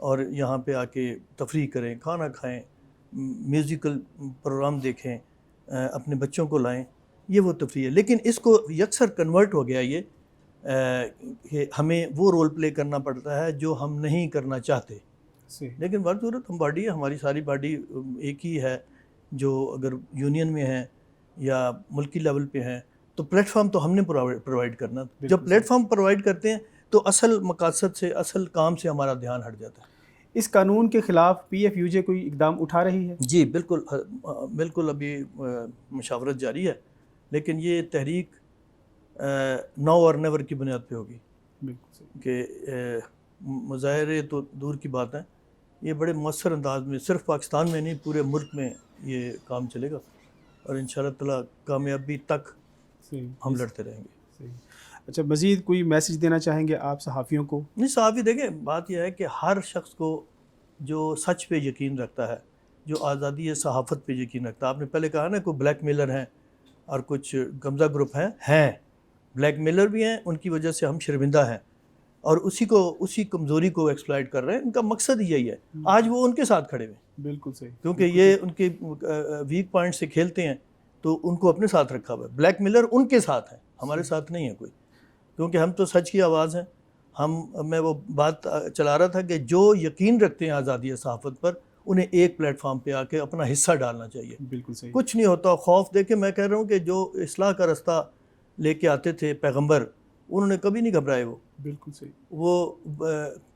اور یہاں پہ آ کے تفریح کریں, کھانا کھائیں, میوزیکل پروگرام دیکھیں, اپنے بچوں کو لائیں, یہ وہ تفریح ہے. لیکن اس کو یکسر کنورٹ ہو گیا یہ کہ ہمیں وہ رول پلے کرنا پڑتا ہے جو ہم نہیں کرنا چاہتے. لیکن بات صورت ہم باڈی ہے, ہماری ساری باڈی ایک ہی ہے. جو اگر یونین میں ہیں یا ملکی لیول پہ ہیں تو پلیٹ فارم تو ہم نے پرووائڈ کرنا. جب پلیٹ فارم پرووائڈ کرتے ہیں تو اصل مقاصد سے, اصل کام سے ہمارا دھیان ہٹ جاتا ہے. اس قانون کے خلاف پی ایف یو جے کوئی اقدام اٹھا رہی ہے؟ جی بالکل بالکل, ابھی مشاورت جاری ہے, لیکن یہ تحریک نو اور نیور کی بنیاد پہ ہوگی. بالکل کہ مظاہرے تو دور کی بات ہے, یہ بڑے مؤثر انداز میں صرف پاکستان میں نہیں پورے ملک میں یہ کام چلے گا, اور انشاءاللہ تعالی کامیابی تک ہم لڑتے رہیں گے. اچھا, مزید کوئی میسج دینا چاہیں گے آپ صحافیوں کو؟ نہیں, صحافی دیکھیں, بات یہ ہے کہ ہر شخص کو جو سچ پہ یقین رکھتا ہے, جو آزادی صحافت پہ یقین رکھتا ہے. آپ نے پہلے کہا نا کوئی بلیک میلر ہیں اور کچھ گمزہ گروپ ہیں بلیک میلر بھی ہیں, ان کی وجہ سے ہم شرمندہ ہیں اور اسی کمزوری کو ایکسپلائٹ کر رہے ہیں. ان کا مقصد یہی ہے. آج وہ ان کے ساتھ کھڑے ہوئے, بالکل صحیح, کیونکہ یہ ان کے ویک پوائنٹ سے کھیلتے ہیں تو ان کو اپنے ساتھ رکھا ہوا ہے. بلیک میلر ان کے ساتھ ہیں, ہمارے ساتھ نہیں ہے کوئی, کیونکہ ہم تو سچ کی آواز ہیں. میں وہ بات چلا رہا تھا کہ جو یقین رکھتے ہیں آزادی صحافت پر, انہیں ایک پلیٹ فارم پہ آ کے اپنا حصہ ڈالنا چاہیے. بالکل صحیح, کچھ کچھ نہیں ہوتا. خوف دیکھیں, میں کہہ رہا ہوں کہ جو اصلاح کا رستہ لے کے آتے تھے پیغمبر, انہوں نے کبھی نہیں گھبرائے. وہ بالکل صحیح, وہ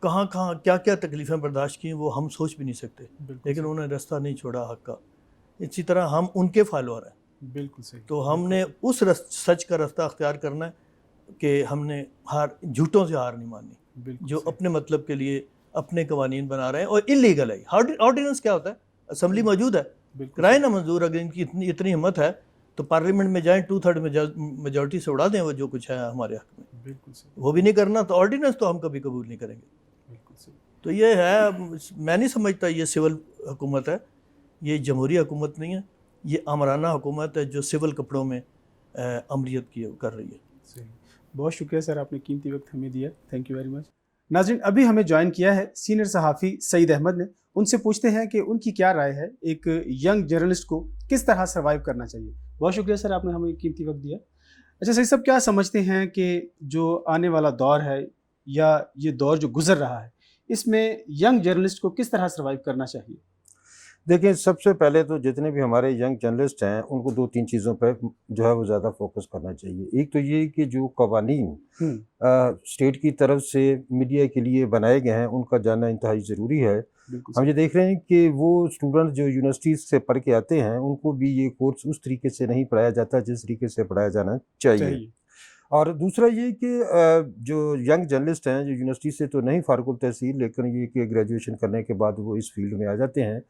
کہاں کیا کیا تکلیفیں برداشت کی وہ ہم سوچ بھی نہیں سکتے, لیکن انہوں نے رستہ نہیں چھوڑا حق کا. اسی طرح ہم ان کے فالوور ہیں. بالکل صحیح, تو ہم نے اس سچ کا رستہ اختیار کرنا ہے کہ ہم نے جھوٹوں سے ہار نہیں ماننی, جو اپنے مطلب کے لیے اپنے قوانین بنا رہے ہیں. اور انلیگل ہے. آرڈیننس کیا ہوتا ہے؟ اسمبلی موجود ہے, کرائے نا منظور. اگر ان کی اتنی ہمت ہے تو پارلیمنٹ میں جائیں, 2/3 میجورٹی سے اڑا دیں وہ جو کچھ ہے ہمارے حق میں. بالکل صحیح, وہ بھی نہیں کرنا تو آرڈیننس تو ہم کبھی قبول نہیں کریں گے. بالکل صحیح. تو یہ ہے, میں نہیں سمجھتا یہ سول حکومت ہے, یہ جمہوری حکومت نہیں ہے, یہ آمرانہ حکومت ہے جو سول کپڑوں میں امریت کر رہی ہے. صحیح, بہت شکریہ سر, آپ نے قیمتی وقت ہمیں دیا. Thank you very much. ناظرین, ابھی ہمیں جوائن کیا ہے سینئر صحافی سعید احمد نے. ان سے پوچھتے ہیں کہ ان کی کیا رائے ہے ایک ینگ جرنلسٹ کو کس طرح سروائیو کرنا چاہیے. بہت شکریہ سر, آپ نے ہمیں قیمتی وقت دیا. اچھا سعید صاحب, کیا سمجھتے ہیں کہ جو آنے والا دور ہے یا یہ دور جو گزر رہا ہے, اس میں ینگ جرنلسٹ کو کس طرح سروائیو کرنا چاہیے؟ دیکھیں, سب سے پہلے تو جتنے بھی ہمارے ینگ جرنلسٹ ہیں ان کو 2-3 چیزوں پہ جو ہے وہ زیادہ فوکس کرنا چاہیے. ایک تو یہ کہ جو قوانین اسٹیٹ کی طرف سے میڈیا کے لیے بنائے گئے ہیں ان کا جاننا انتہائی ضروری ہے. ہم یہ دیکھ رہے ہیں کہ وہ اسٹوڈنٹ جو یونیورسٹیز سے پڑھ کے آتے ہیں ان کو بھی یہ کورس اس طریقے سے نہیں پڑھایا جاتا جس طریقے سے پڑھایا جانا چاہیے. اور دوسرا یہ کہ جو ینگ جرنلسٹ ہیں جو یونیورسٹی سے تو نہیں فارغ التحصیل لیکن یہ کہ گریجویشن کرنے کے بعد وہ اس فیلڈ میں آ جاتے ہیں,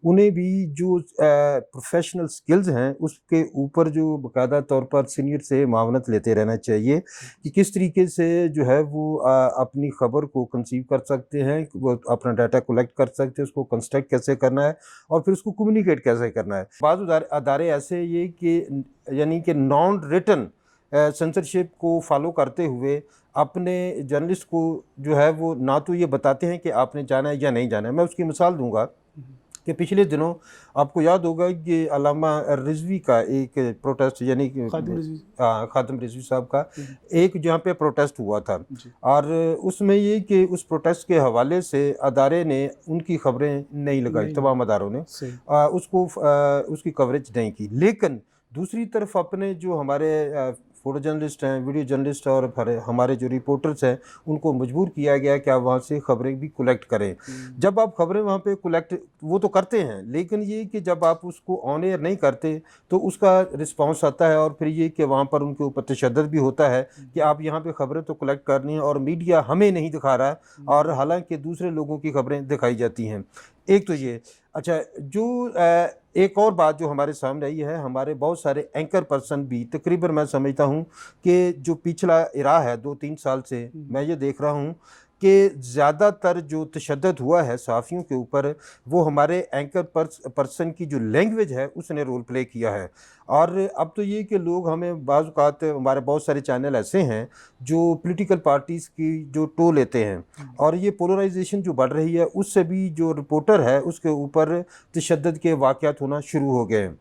انہیں بھی جو پروفیشنل سکلز ہیں اس کے اوپر جو باقاعدہ طور پر سینئر سے معاونت لیتے رہنا چاہیے کہ کس طریقے سے جو ہے وہ اپنی خبر کو کنسیو کر سکتے ہیں, وہ اپنا ڈیٹا کلیکٹ کر سکتے ہیں, اس کو کنسٹرکٹ کیسے کرنا ہے اور پھر اس کو کمیونیکیٹ کیسے کرنا ہے. بعض ادارے ایسے یہ کہ یعنی کہ نان ریٹن سنسرشپ کو فالو کرتے ہوئے اپنے جرنلسٹ کو جو ہے وہ نہ تو یہ بتاتے ہیں کہ آپ نے جانا ہے یا نہیں جانا ہے. میں اس کی مثال دوں گا کہ پچھلے دنوں آپ کو یاد ہوگا کہ علامہ رضوی کا ایک پروٹیسٹ, یعنی خادم رضوی صاحب کا ایک جہاں پہ پروٹیسٹ ہوا تھا, اور اس میں یہ کہ اس پروٹیسٹ کے حوالے سے ادارے نے ان کی خبریں نہیں لگائی, تمام اداروں نے اس کی کوریج نہیں کی. لیکن دوسری طرف اپنے جو ہمارے فوٹو جرنلسٹ ہیں, ویڈیو جرنلسٹ اور ہمارے جو رپورٹرز ہیں ان کو مجبور کیا گیا کہ آپ وہاں سے خبریں بھی کلیکٹ کریں. جب آپ خبریں وہاں پہ کلیکٹ وہ تو کرتے ہیں, لیکن یہ کہ جب آپ اس کو آن ایئر نہیں کرتے تو اس کا رسپانس آتا ہے, اور پھر یہ کہ وہاں پر ان کے اوپر تشدد بھی ہوتا ہے کہ آپ یہاں پہ خبریں تو کلیکٹ کرنی ہیں اور میڈیا ہمیں نہیں دکھا رہا ہے, اور حالانکہ دوسرے لوگوں کی خبریں دکھائی جاتی ہیں. ایک تو یہ. اچھا, جو ایک اور بات جو ہمارے سامنے آئی ہے, ہمارے بہت سارے اینکر پرسن بھی تقریباً میں سمجھتا ہوں کہ جو پچھلا ایرا ہے 2-3 سال سے میں یہ دیکھ رہا ہوں کہ زیادہ تر جو تشدد ہوا ہے صحافیوں کے اوپر وہ ہمارے اینکر پرسن کی جو لینگویج ہے اس نے رول پلے کیا ہے. اور اب تو یہ کہ لوگ ہمیں بعض اوقات ہمارے بہت سارے چینل ایسے ہیں جو پولیٹیکل پارٹیز کی جو ٹو لیتے ہیں اور یہ پولرائزیشن جو بڑھ رہی ہے اس سے بھی جو رپورٹر ہے اس کے اوپر تشدد کے واقعات ہونا شروع ہو گئے ہیں.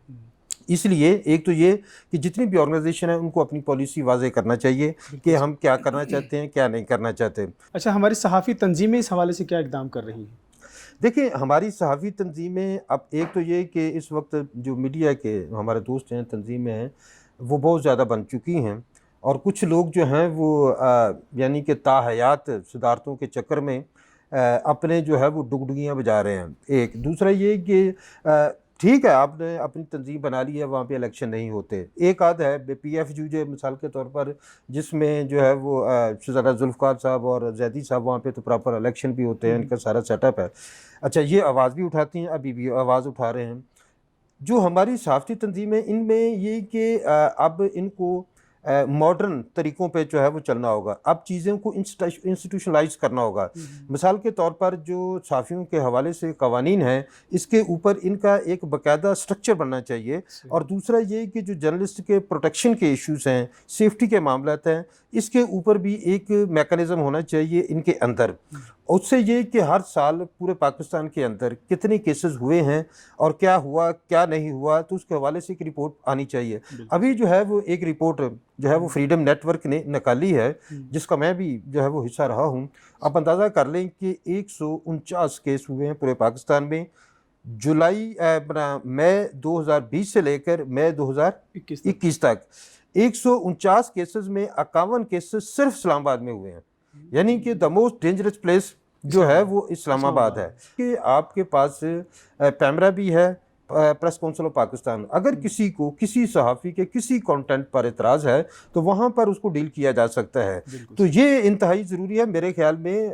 اس لیے ایک تو یہ کہ جتنی بھی آرگنائزیشن ہے ان کو اپنی پالیسی واضح کرنا چاہیے کہ ہم کیا کرنا چاہتے ہیں کیا نہیں کرنا چاہتے. اچھا، ہماری صحافی تنظیمیں اس حوالے سے کیا اقدام کر رہی ہیں؟ دیکھیں ہماری صحافی تنظیمیں اب ایک تو یہ کہ اس وقت جو میڈیا کے ہمارے دوست ہیں تنظیمیں ہیں وہ بہت زیادہ بن چکی ہیں اور کچھ لوگ جو ہیں وہ یعنی کہ تاحیات صدارتوں کے چکر میں اپنے جو ہے وہ ڈگڈگیاں بجا رہے ہیں. ایک دوسرا یہ کہ ٹھیک ہے آپ نے اپنی تنظیم بنا لی ہے وہاں پہ الیکشن نہیں ہوتے. ایک آدھ ہے پی ایف یو جو مثال کے طور پر جس میں جو ہے وہ شہزادہ ذوالفقار صاحب اور زیدی صاحب وہاں پہ تو پراپر الیکشن بھی ہوتے ہیں ان کا سارا سیٹ اپ ہے. اچھا یہ آواز بھی اٹھاتی ہیں ابھی بھی آواز اٹھا رہے ہیں. جو ہماری صحافتی تنظیمیں ان میں یہ کہ اب ان کو ماڈرن طریقوں پہ جو ہے وہ چلنا ہوگا. اب چیزوں کو انسٹیٹیوشنلائز کرنا ہوگا. مثال کے طور پر جو صحافیوں کے حوالے سے قوانین ہیں اس کے اوپر ان کا ایک باقاعدہ سٹرکچر بننا چاہیے. اور دوسرا یہ کہ جو جرنلسٹ کے پروٹیکشن کے ایشوز ہیں سیفٹی کے معاملات ہیں اس کے اوپر بھی ایک میکانزم ہونا چاہیے ان کے اندر. اس سے یہ کہ ہر سال پورے پاکستان کے اندر کتنے کیسز ہوئے ہیں اور کیا ہوا کیا نہیں ہوا تو اس کے حوالے سے ایک رپورٹ آنی چاہیے. ابھی جو ہے وہ ایک رپورٹ جو ہے وہ فریڈم نیٹ ورک نے نکالی ہے جس کا میں بھی جو ہے وہ حصہ رہا ہوں. آپ اندازہ کر لیں کہ 149 کیس ہوئے ہیں پورے پاکستان میں مئی 2020 سے لے کر مئی 2021 تک. 149 کیسز میں 51 کیسز صرف اسلام آباد میں ہوئے ہیں. یعنی کہ دا موسٹ ڈینجرس پلیس جو ہے وہ اسلام آباد ہے. کہ آپ کے پاس پیمرا بھی ہے پریس کونسل آف پاکستان. اگر کسی کو کسی صحافی کے کسی کانٹینٹ پر اعتراض ہے تو وہاں پر اس کو ڈیل کیا جا سکتا ہے. تو یہ انتہائی ضروری ہے میرے خیال میں.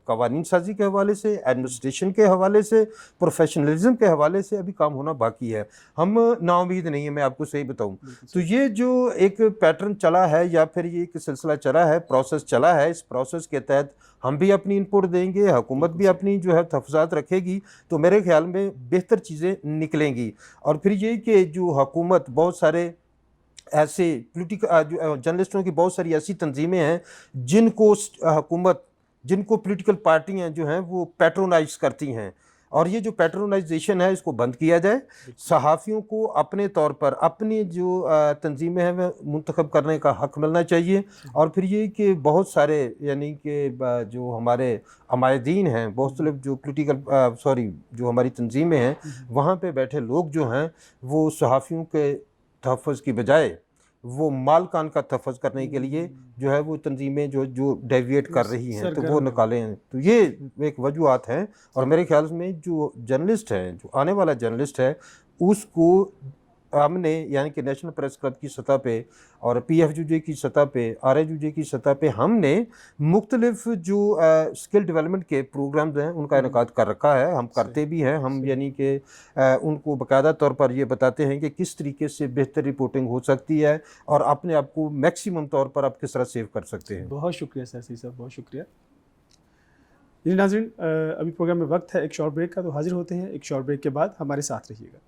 قوانین سازی کے حوالے سے ایڈمنسٹریشن کے حوالے سے پروفیشنلزم کے حوالے سے ابھی کام ہونا باقی ہے. ہم نا امید نہیں ہیں میں آپ کو صحیح بتاؤں تو یہ جو ایک پیٹرن چلا ہے یا پھر یہ ایک سلسلہ چلا ہے پروسیس چلا ہے اس پروسیس کے تحت ہم بھی اپنی انپٹ دیں گے حکومت بھی اپنی جو ہے تحفظات رکھے گی تو میرے خیال میں بہتر چیزیں نکلیں گی. اور پھر یہ کہ جو حکومت بہت سارے ایسے جرنلسٹوں کی بہت ساری ایسی تنظیمیں ہیں جن کو حکومت جن کو پولیٹیکل پارٹیاں جو ہیں وہ پیٹرونائز کرتی ہیں اور یہ جو پیٹرونائزیشن ہے اس کو بند کیا جائے. صحافیوں کو اپنے طور پر اپنی جو تنظیمیں ہیں وہ منتخب کرنے کا حق ملنا چاہیے. اور پھر یہ کہ بہت سارے یعنی کہ جو ہمارے عمائدین ہیں مختلف جو جو ہماری تنظیمیں ہیں وہاں پہ بیٹھے لوگ جو ہیں وہ صحافیوں کے تحفظ کی بجائے وہ مالکان کا تحفظ کرنے کے لیے جو ہے وہ تنظیمیں جو ڈیویٹ کر رہی ہیں تو وہ نکالیں ہیں. تو یہ ایک وجوہات ہیں اور میرے خیال میں جو جرنلسٹ ہے جو آنے والا جرنلسٹ ہے اس کو ہم نے یعنی کہ نیشنل پریس کلب کی سطح پہ اور پی ایف یو جے کی سطح پہ آر ایف یو جے کی سطح پہ ہم نے مختلف جو اسکل ڈیولپمنٹ کے پروگرامز ہیں ان کا انعقاد کر رکھا ہے. ہم کرتے بھی ہیں. ہم یعنی کہ ان کو باقاعدہ طور پر یہ بتاتے ہیں کہ کس طریقے سے بہتر رپورٹنگ ہو سکتی ہے اور اپنے آپ کو میکسیمم طور پر آپ کس طرح سیو کر سکتے ہیں. بہت شکریہ سرسی صاحب، بہت شکریہ. جی ناظرین، ابھی پروگرام میں وقت ہے ایک شارٹ بریک کا تو حاضر ہوتے ہیں ایک شارٹ بریک کے بعد. ہمارے ساتھ رہیے گا.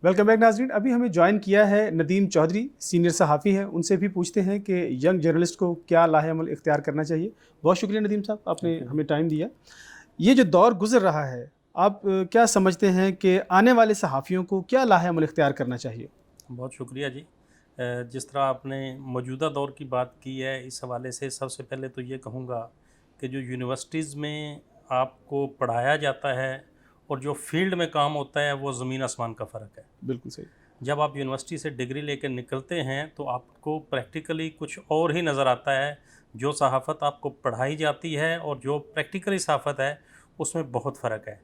ویلکم بیک ناظرین. ابھی ہمیں جوائن کیا ہے ندیم چودھری، سینئر صحافی ہیں. ان سے بھی پوچھتے ہیں کہ ینگ جرنلسٹ کو کیا لاہ عمل اختیار کرنا چاہیے. بہت شکریہ ندیم صاحب، آپ نے ہمیں ٹائم دیا. یہ جو دور گزر رہا ہے آپ کیا سمجھتے ہیں کہ آنے والے صحافیوں کو کیا لاہ عمل اختیار کرنا چاہیے؟ بہت شکریہ جی. جس طرح آپ نے موجودہ دور کی بات کی ہے اس حوالے سے سب سے پہلے تو یہ کہوں گا کہ جو یونیورسٹیز میں آپ کو پڑھایا جاتا ہے اور جو فیلڈ میں کام ہوتا ہے وہ زمین آسمان کا فرق ہے. بالکل صحیح. جب آپ یونیورسٹی سے ڈگری لے کے نکلتے ہیں تو آپ کو پریکٹیکلی کچھ اور ہی نظر آتا ہے. جو صحافت آپ کو پڑھائی جاتی ہے اور جو پریکٹیکلی صحافت ہے اس میں بہت فرق ہے.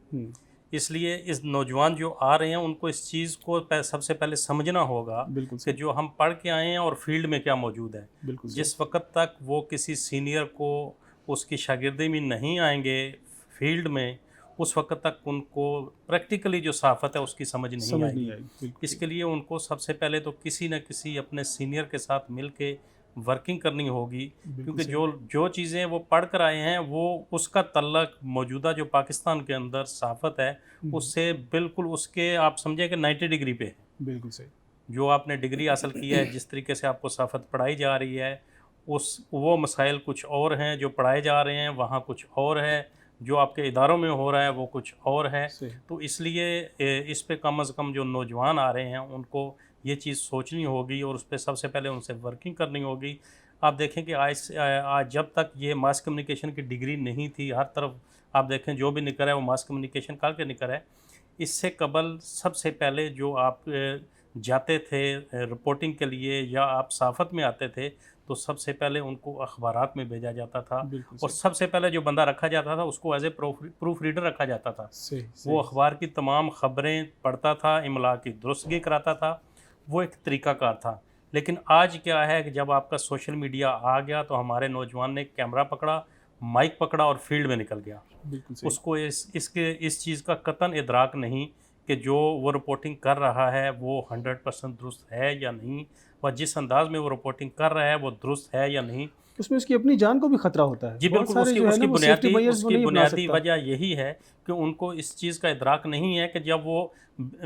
اس لیے اس نوجوان جو آ رہے ہیں ان کو اس چیز کو سب سے پہلے سمجھنا ہوگا کہ جو ہم پڑھ کے آئے ہیں اور فیلڈ میں کیا موجود ہے. جس وقت تک وہ کسی سینئر کو اس کی شاگردی میں نہیں آئیں گے فیلڈ میں، اس وقت تک ان کو پریکٹیکلی جو صحافت ہے اس کی سمجھ نہیں آئے گی. اس کے لیے ان کو سب سے پہلے تو کسی نہ کسی اپنے سینئر کے ساتھ مل کے ورکنگ کرنی ہوگی، کیونکہ جو چیزیں وہ پڑھ کر آئے ہیں وہ اس کا تعلق موجودہ جو پاکستان کے اندر صحافت ہے اس سے بالکل اس کے آپ سمجھیں کہ 90 ڈگری پہ ہے. بالکل صحیح. جو آپ نے ڈگری حاصل کی ہے، جس طریقے سے آپ کو صحافت پڑھائی جا رہی ہے، وہ مسائل کچھ اور ہیں جو پڑھائے جا رہے ہیں، وہاں کچھ اور ہے، جو آپ کے اداروں میں ہو رہا ہے وہ کچھ اور ہے. تو اس لیے اس پہ کم از کم جو نوجوان آ رہے ہیں ان کو یہ چیز سوچنی ہوگی اور اس پہ سب سے پہلے ان سے ورکنگ کرنی ہوگی. آپ دیکھیں کہ آج جب تک یہ ماس کمیونیکیشن کی ڈگری نہیں تھی، ہر طرف آپ دیکھیں جو بھی نکل ہے وہ ماس کمیونیکیشن کر کے نکل ہے. اس سے قبل سب سے پہلے جو آپ جاتے تھے رپورٹنگ کے لیے یا آپ صحافت میں آتے تھے تو سب سے پہلے ان کو اخبارات میں بھیجا جاتا تھا، اور سب سے پہلے جو بندہ رکھا جاتا تھا اس کو ایز اے پروف ریڈر رکھا جاتا تھا. وہ اخبار کی تمام خبریں پڑھتا تھا، املا کی درستگی کراتا تھا، وہ ایک طریقہ کار تھا. لیکن آج کیا ہے کہ جب آپ کا سوشل میڈیا آ گیا تو ہمارے نوجوان نے کیمرہ پکڑا، مائک پکڑا اور فیلڈ میں نکل گیا. اس کو اس چیز کا قطعاً ادراک نہیں کہ جو وہ رپورٹنگ کر رہا ہے وہ 100% درست ہے یا نہیں، اور جس انداز میں وہ رپورٹنگ کر رہا ہے وہ درست ہے یا نہیں. اس میں اس کی اپنی جان کو بھی خطرہ ہوتا ہے. جی بالکل. اس کی بنیادی وجہ یہی ہے کہ ان کو اس چیز کا ادراک نہیں ہے کہ جب وہ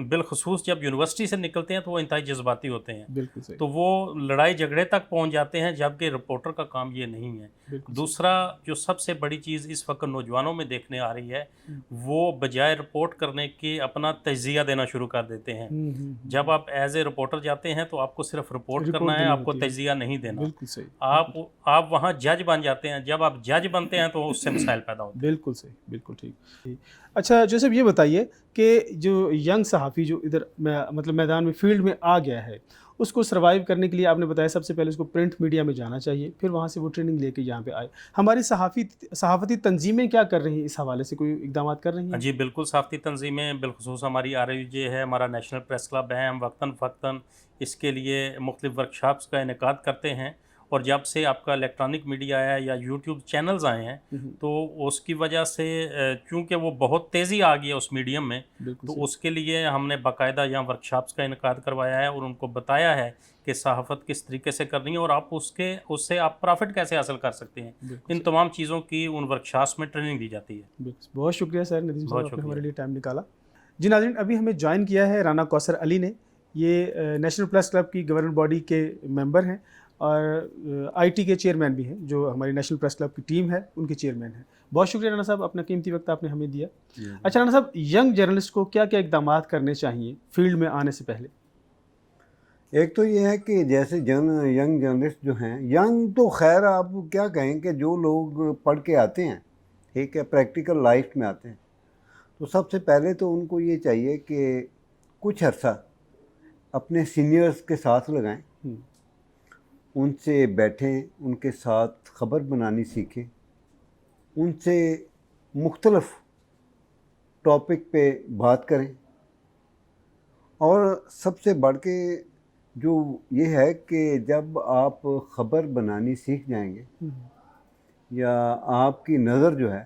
بالخصوص جب یونیورسٹی سے نکلتے ہیں تو وہ انتہائی جذباتی ہوتے ہیں، تو وہ لڑائی جھگڑے تک پہنچ جاتے ہیں، جبکہ رپورٹر کا کام یہ نہیں ہے. دوسرا جو سب سے بڑی چیز اس وقت نوجوانوں میں دیکھنے آ رہی ہے، وہ بجائے رپورٹ کرنے کے اپنا تجزیہ دینا شروع کر دیتے ہیں. جب آپ ایز اے رپورٹر جاتے ہیں تو آپ کو صرف رپورٹ کرنا ہے، آپ کو تجزیہ نہیں دینا. آپ وہاں جج بن جاتے ہیں. جب آپ جج بنتے ہیں تو اس سے مسائل پیدا ہوتے ہیں. بالکل صحیح، بالکل ٹھیک. اچھا جوزف یہ بتائیے کہ جو ینگ صحافی جو ادھر مطلب میدان میں فیلڈ میں آ گیا ہے، اس کو سروائیو کرنے کے لیے آپ نے بتایا سب سے پہلے اس کو پرنٹ میڈیا میں جانا چاہیے، پھر وہاں سے وہ ٹریننگ لے کے یہاں پہ آئے. ہماری صحافتی تنظیمیں کیا کر رہی ہیں اس حوالے سے، کوئی اقدامات کر رہی ہیں؟ جی بالکل. صحافتی تنظیمیں بالخصوص ہماری RUJ ہے، ہمارا نیشنل پریس کلب ہے، ہم وقتاً فوقتاً اس کے لیے مختلف ورکشاپس کا انعقاد کرتے ہیں. اور جب سے آپ کا الیکٹرانک میڈیا آیا ہے یا یوٹیوب چینلز آئے ہیں تو اس کی وجہ سے چونکہ وہ بہت تیزی آ گئی ہے اس میڈیم میں، تو اس کے لیے ہم نے باقاعدہ یہاں ورکشاپس کا انعقاد کروایا ہے اور ان کو بتایا ہے کہ صحافت کس طریقے سے کرنی ہے اور آپ اس سے آپ پرافٹ کیسے حاصل کر سکتے ہیں. ان تمام چیزوں کی ان ورکشاپس میں ٹریننگ دی جاتی ہے. بہت شکریہ سر ندیم صاحب، آپ نے ہمارے لیے ٹائم نکالا. جی ناظرین، ابھی ہمیں جوائن کیا ہے رانا کوثر علی نے. یہ نیشنل پریس کلب کی گورننگ باڈی کے ممبر ہیں اور IT کے چیئرمین بھی ہیں، جو ہماری نیشنل پریس کلب کی ٹیم ہے ان کے چیئرمین ہیں. بہت شکریہ رانا صاحب، اپنا قیمتی وقت آپ نے ہمیں دیا. اچھا رانا صاحب، ینگ جرنلسٹ کو کیا کیا اقدامات کرنے چاہیے فیلڈ میں آنے سے پہلے؟ ایک تو یہ ہے کہ جیسے ینگ جرنلسٹ جو ہیں، ینگ تو خیر آپ کیا کہیں کہ جو لوگ پڑھ کے آتے ہیں، ٹھیک ہے، پریکٹیکل لائف میں آتے ہیں، تو سب سے پہلے تو ان کو یہ چاہیے کہ کچھ عرصہ اپنے سینئرز کے ساتھ لگائیں، ان سے بیٹھیں، ان کے ساتھ خبر بنانی سیکھیں، ان سے مختلف ٹاپک پہ بات کریں. اور سب سے بڑھ کے جو یہ ہے کہ جب آپ خبر بنانی سیکھ جائیں گے یا آپ کی نظر جو ہے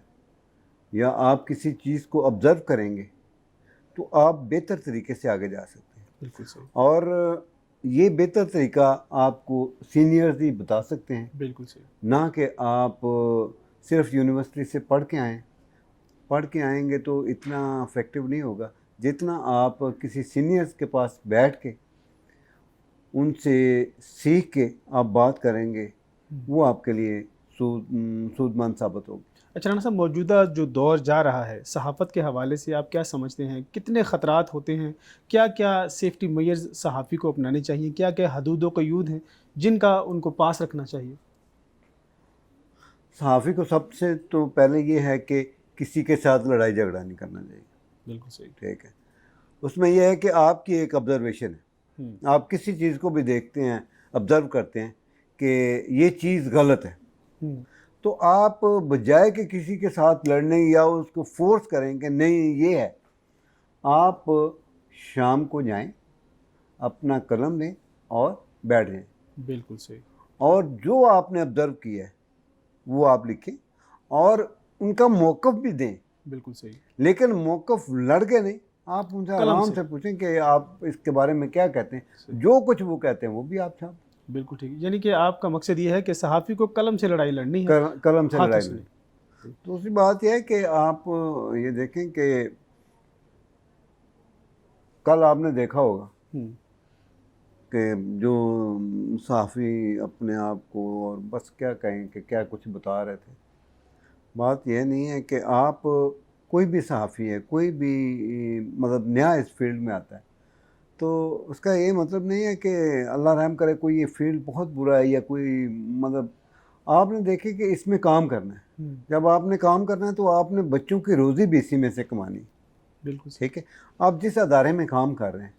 یا آپ کسی چیز کو آبزرو کریں گے تو آپ بہتر طریقے سے آگے جا سکتے ہیں. بالکل صحیح. اور یہ بہتر طریقہ آپ کو سینئرز ہی بتا سکتے ہیں. بالکل صحیح. نہ کہ آپ صرف یونیورسٹی سے پڑھ کے آئیں گے تو اتنا افیکٹو نہیں ہوگا جتنا آپ کسی سینئرز کے پاس بیٹھ کے ان سے سیکھ کے آپ بات کریں گے، وہ آپ کے لیے سود مند ثابت ہوگی. اچھا رانا صاحب، موجودہ جو دور جا رہا ہے صحافت کے حوالے سے آپ کیا سمجھتے ہیں؟ کتنے خطرات ہوتے ہیں؟ کیا کیا سیفٹی میئرز صحافی کو اپنانے چاہیے؟ کیا کیا حدود و قیود ہیں جن کا ان کو پاس رکھنا چاہیے؟ صحافی کو سب سے تو پہلے یہ ہے کہ کسی کے ساتھ لڑائی جھگڑا نہیں کرنا چاہیے. بالکل صحیح. ٹھیک ہے. اس میں یہ ہے کہ آپ کی ایک آبزرویشن ہے، آپ کسی چیز کو بھی دیکھتے ہیں، آبزرو کرتے ہیں کہ یہ چیز غلط ہے، تو آپ بجائے کہ کسی کے ساتھ لڑنے یا اس کو فورس کریں کہ نہیں یہ ہے، آپ شام کو جائیں, اپنا قلم لیں اور بیٹھ جائیں, بالکل صحیح. اور جو آپ نے آبزرو کیا ہے وہ آپ لکھیں اور ان کا موقف بھی دیں, بالکل صحیح. لیکن موقف لڑ کے نہیں, آپ ان سے قلم آرام سے سے پوچھیں کہ آپ اس کے بارے میں کیا کہتے ہیں, جو کچھ وہ کہتے ہیں وہ بھی آپ چھاپ. بالکل ٹھیک. یعنی کہ آپ کا مقصد یہ ہے کہ صحافی کو قلم سے لڑائی لڑنی ہے, قلم سے ہاتھوں لڑائی سے میں. نہیں. دوسری بات یہ ہے کہ آپ یہ دیکھیں کہ کل آپ نے دیکھا ہوگا ہوں. کہ جو صحافی اپنے آپ کو اور بس کیا کہیں کہ کیا کچھ بتا رہے تھے. بات یہ نہیں ہے کہ آپ کوئی بھی صحافی ہے, کوئی بھی مطلب نیا اس فیلڈ میں آتا ہے تو اس کا یہ مطلب نہیں ہے کہ اللہ رحم کرے کوئی یہ فیلڈ بہت برا ہے یا کوئی مطلب, آپ نے دیکھے کہ اس میں کام کرنا ہے. جب آپ نے کام کرنا ہے تو آپ نے بچوں کی روزی بھی اسی میں سے کمانی. بالکل ٹھیک ہے, آپ جس ادارے میں کام کر رہے ہیں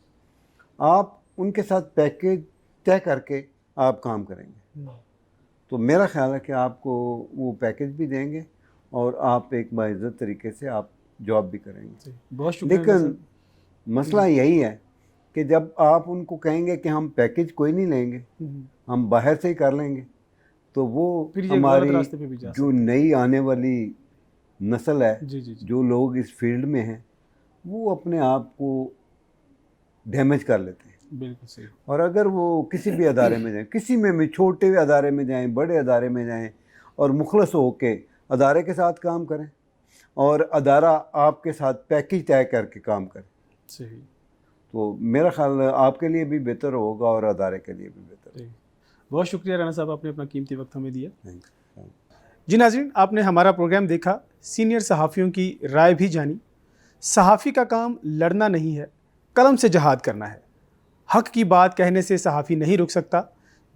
آپ ان کے ساتھ پیکیج طے کر کے آپ کام کریں گے, تو میرا خیال ہے کہ آپ کو وہ پیکیج بھی دیں گے اور آپ ایک باعزت طریقے سے آپ جاب بھی کریں گے. بہت شکریہ. لیکن مسئلہ یہی ہے کہ جب آپ ان کو کہیں گے کہ ہم پیکیج کوئی نہیں لیں گے, ہم باہر سے ہی کر لیں گے, تو وہ پھر یہ غلط ہماری راستے پہ بھی جا جو سکتے ہیں. نئی آنے والی نسل ہے, جی جی جی. جو لوگ اس فیلڈ میں ہیں, وہ اپنے آپ کو ڈیمیج کر لیتے ہیں. بالکل صحیح. اور اگر وہ کسی بھی ادارے میں جائیں, کسی میں بھی, چھوٹے ادارے میں جائیں, بڑے ادارے میں جائیں, اور مخلص ہو کے ادارے کے ساتھ کام کریں اور ادارہ آپ کے ساتھ پیکیج طے کر کے کام کرے, صحیح. تو میرا خیال آپ کے لیے بھی بہتر ہوگا اور ادارے کے لیے بھی بہتر ہوگا. بہت شکریہ رانا صاحب, آپ نے اپنا قیمتی وقت ہمیں دیا. Thank you. جی ناظرین, آپ نے ہمارا پروگرام دیکھا, سینئر صحافیوں کی رائے بھی جانی. صحافی کا کام لڑنا نہیں ہے, قلم سے جہاد کرنا ہے. حق کی بات کہنے سے صحافی نہیں رک سکتا.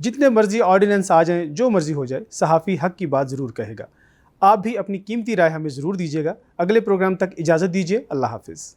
جتنے مرضی آرڈیننس آ جائیں, جو مرضی ہو جائے, صحافی حق کی بات ضرور کہے گا. آپ بھی اپنی قیمتی رائے ہمیں ضرور دیجیے گا. اگلے پروگرام تک اجازت دیجیے. اللہ حافظ.